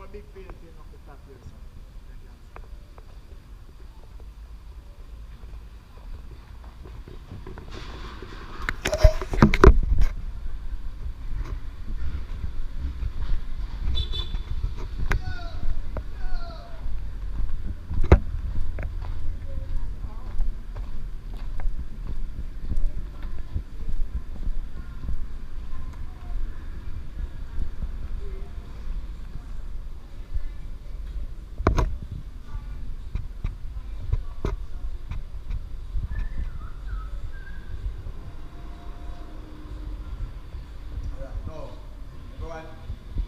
a big painting of the top here, so I can see.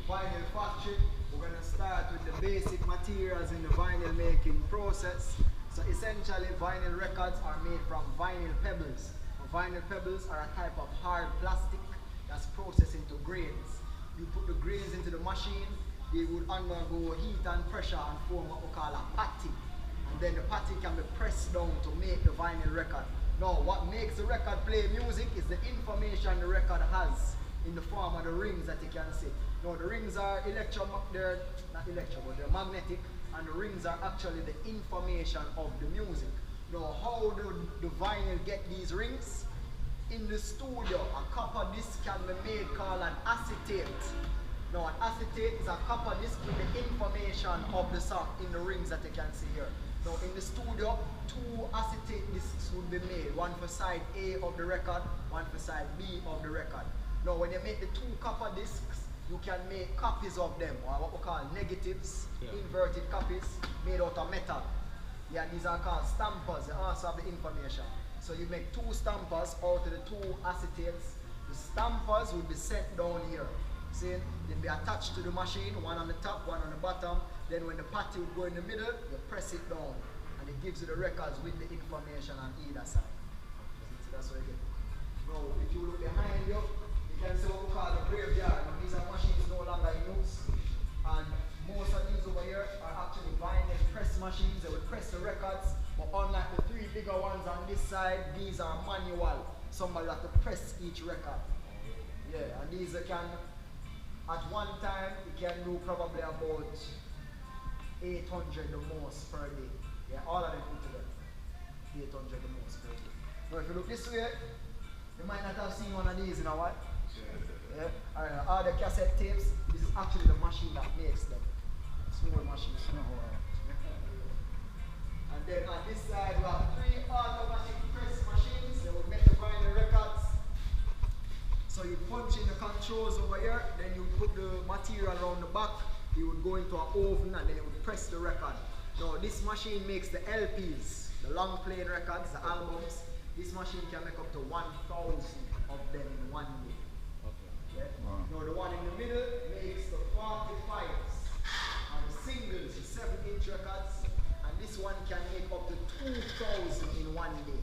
Vinyl factory. We're going to start with the basic materials in the vinyl making process. So essentially vinyl records are made from vinyl pebbles. Vinyl pebbles are a type of hard plastic that's processed into grains. You put the grains into the machine, they would undergo heat and pressure and form what we call a patty. And then the patty can be pressed down to make the vinyl record. Now what makes the record play music is the information the record has in the form of the rings that you can see. Now the rings are they're not electro, but they're magnetic, and the rings are actually the information of the music. Now how do the vinyl get these rings? In the studio, a copper disc can be made called an acetate. Now an acetate is a copper disc with the information of the song in the rings that you can see here. Now in the studio, 2 acetate discs would be made, one for side A of the record, one for side B of the record. Now when you make the 2 copper discs, you can make copies of them, or what we call negatives, inverted copies, made out of metal. Yeah, these are called stampers, they also have the information. So you make 2 stampers out of the 2 acetates. The stampers will be set down here. See, they'll be attached to the machine, one on the top, one on the bottom. Then when the patty will go in the middle, you press it down, and it gives you the records with the information on either side. So that's what you get. Now, if you look behind you, you can see what we call the graveyard. Now, these are machines no longer in use, and most of these over here are actually vinyl press machines. They will press the records, but unlike the 3 bigger ones on this side, these are manual. Somebody has to press each record. Yeah, and these can, at one time, you can do probably about 800 the most per day. Yeah, all of them put together. 800 the most per day. Now, if you look this way, you might not have seen one of these, you know what? Yeah. Alright, all the cassette tapes, this is actually the machine that makes them. Small machine. And then on this side, we have 3 automatic press machines. They will make the vinyl records. So you punch in the controls over here, then you put the material around the back, you would go into an oven, and then it would press the record. Now this machine makes the LPs, the long playing records, the albums. This machine can make up to 1,000 of them in one day. Okay. Yeah? Wow. Now the one in the middle makes the 45s and the singles, the 7-inch records, and this one can make up to 2,000 in one day.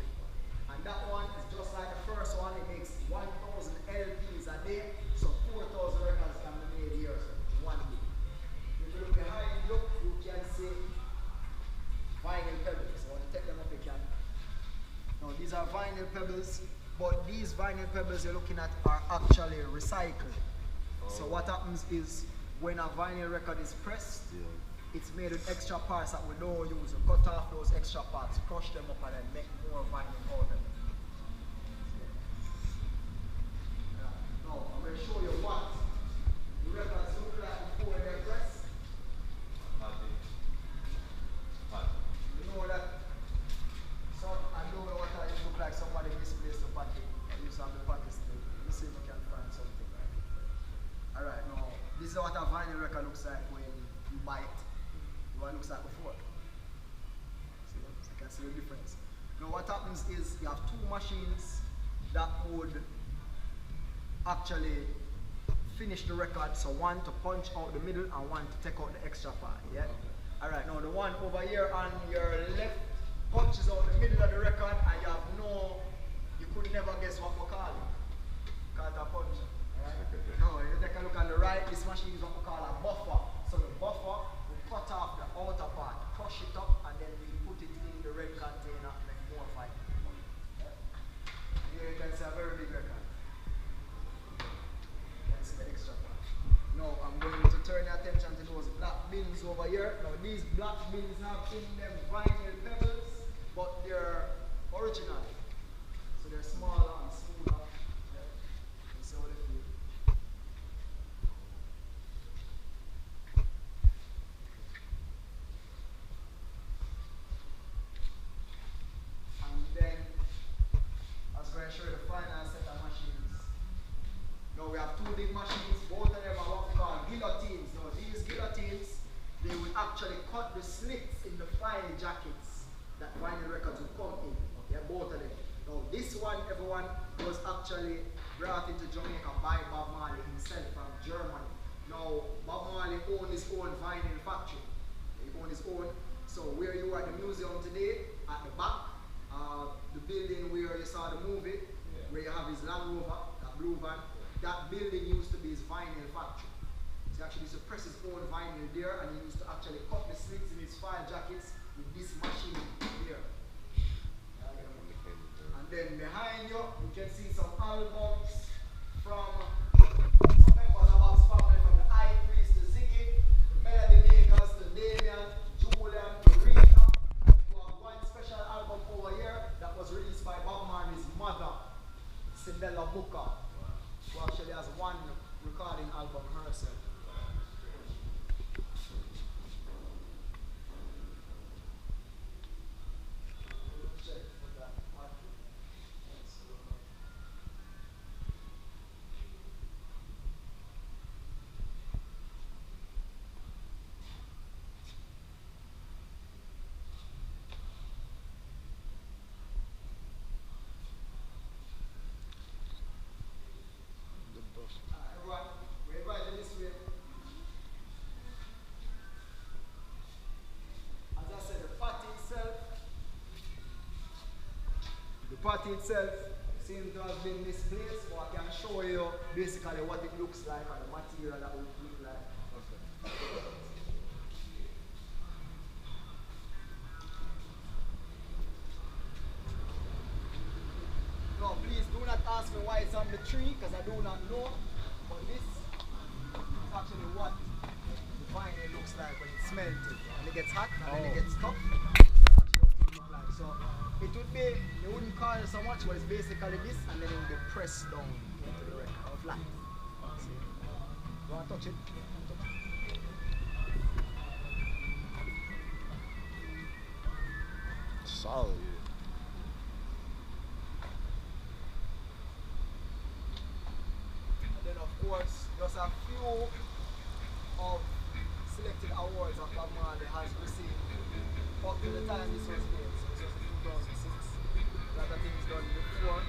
And that one is just like the first one, it makes 1,000 LPs a day, so 4,000 records can be made here in one day. If you look behind you, you can see vinyl pebbles. So when you take them up, you can. Now these are vinyl pebbles, but these vinyl pebbles you're looking at are actually recycled. Oh. So what happens is, when a vinyl record is pressed, it's made with extra parts that we don't use. We cut off those extra parts, crush them up, and then make more vinyl out of them. Now, I'm going to show you what the records look like before they're pressed. You know that, so I don't know what it look like. Somebody misplaced the patty. I used to have the patty still. Let me see if we can find something. Alright, now, this is what a vinyl record looks like when you buy it. What it looks like before. See, so you can see the difference. Now what happens is you have 2 machines that would actually finish the record. So one to punch out the middle and one to take out the extra part. Yeah? Okay. Alright, now the one over here on your left punches out the middle of the record, and you have you could never guess what we call it. Call it a puncher. Alright? Now you take a look on the right, this machine is what we call a buffer. So the buffer will cut off the outer part, crush it up, and then we put it in the red container and make more vinyl. Yeah? Here you can see a very big record. You can see the extra part. Now I'm going to turn your attention to those black mills have in them vinyl pebbles, but they're original. So they're smaller and smoother. Yeah. You see how they feel. And then I was going to show you the final set of machines. Now we have two big machines, both of them are what we call guillotines. Now these guillotines, they will actually cut the slits in the file jackets that vinyl records will come in. Okay, both of them. Now this one, everyone, was actually brought into Jamaica by Bob Marley himself from Germany. Now Bob Marley owned his own vinyl factory. He owned his own. So where you are at the museum today, at the back, the building where you saw the movie, where you have his Land Rover, that blue van, that building used to be his vinyl factory. He actually used to press his own vinyl there, and he used to actually cut the slits in his file jackets with this machine here. And then behind you, you can see some albums from members of Bob's family, from the High Priest to Ziggy, the Melody Makers to Damian, Julian, to Rita. You have one special album over here that was released by Bob Marley's mother, Cibella Booker, who actually has one recording album herself. The party itself seems to have been misplaced, but I can show you basically what it looks like and the material that would look like. Okay. No, please do not ask me why it's on the tree, because I do not know. But this is actually what the vinyl looks like when it's melted. And it gets hot and then it gets tough. So it would be, they wouldn't call it so much, but it's basically this, and then it would be pressed down into the record, or flat. See? You want to touch it? Solid. And then of course, just a few of selected awards that Bob Marley has received up to the time this was made. So this was in 2006. A lot of things done before.